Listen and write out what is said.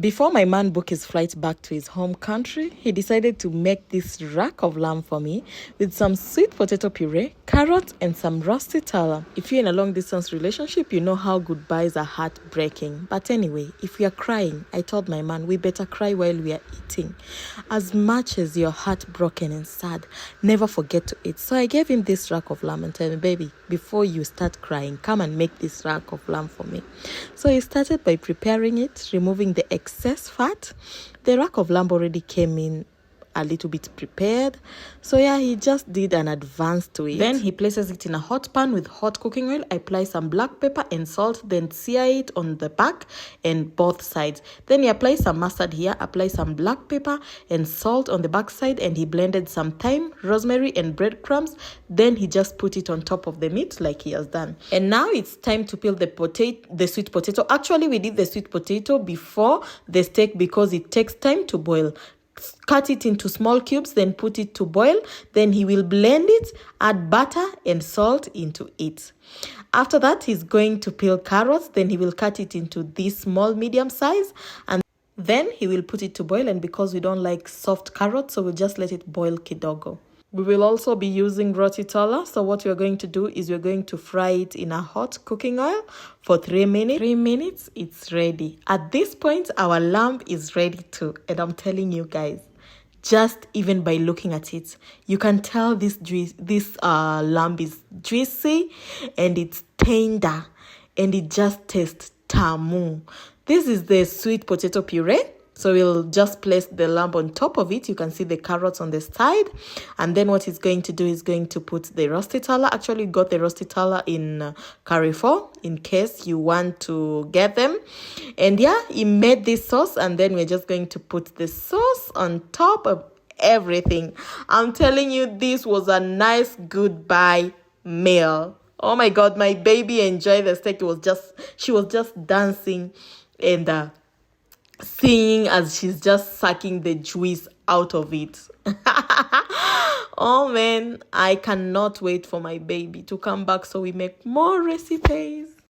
Before my man booked his flight back to his home country, he decided to make this rack of lamb for me with some sweet potato puree, carrots, and some rosti tala. If you're in a long-distance relationship, you know how goodbyes are heartbreaking. But anyway, if we are crying, I told my man we better cry while we are eating. As much as you're heartbroken and sad, never forget to eat. So I gave him this rack of lamb and told him, baby, before you start crying, come and make this rack of lamb for me. So he started by preparing it, removing the excess fat. The rack of lamb already came in a little bit prepared, so yeah, he just did an advance to it. Then he places it in a hot pan with hot cooking oil, apply some black pepper and salt, then sear it on the back and both sides. Then he applies some mustard here, apply some black pepper and salt on the back side, and he blended some thyme, rosemary and breadcrumbs. Then he just put it on top of the meat like he has done. And now it's time to peel the sweet potato. Actually, we did the sweet potato before the steak because it takes time to boil. Cut it into small cubes, then put it to boil. Then he will blend it, add butter and salt into it. After that, he's going to peel carrots. Then he will cut it into this small medium size, and then he will put it to boil. And because we don't like soft carrots, so we'll just let it boil kidogo. We will also be using roti tala. So what we're going to do is we're going to fry it in a hot cooking oil for 3 minutes. 3 minutes, it's ready. At this point, our lamb is ready too. And I'm telling you guys, just even by looking at it, you can tell this lamb is juicy and it's tender and it just tastes tamu. This is the sweet potato puree. So we'll just place the lamb on top of it. You can see the carrots on the side. And then what he's going to do is going to put the rosti tala. Actually, got the rosti tala in Carrefour in case you want to get them. And yeah, he made this sauce. And then we're just going to put the sauce on top of everything. I'm telling you, this was a nice goodbye meal. Oh my God, my baby enjoyed the steak. She was just dancing and singing as she's just sucking the juice out of it. Oh man, I cannot wait for my baby to come back so we make more recipes.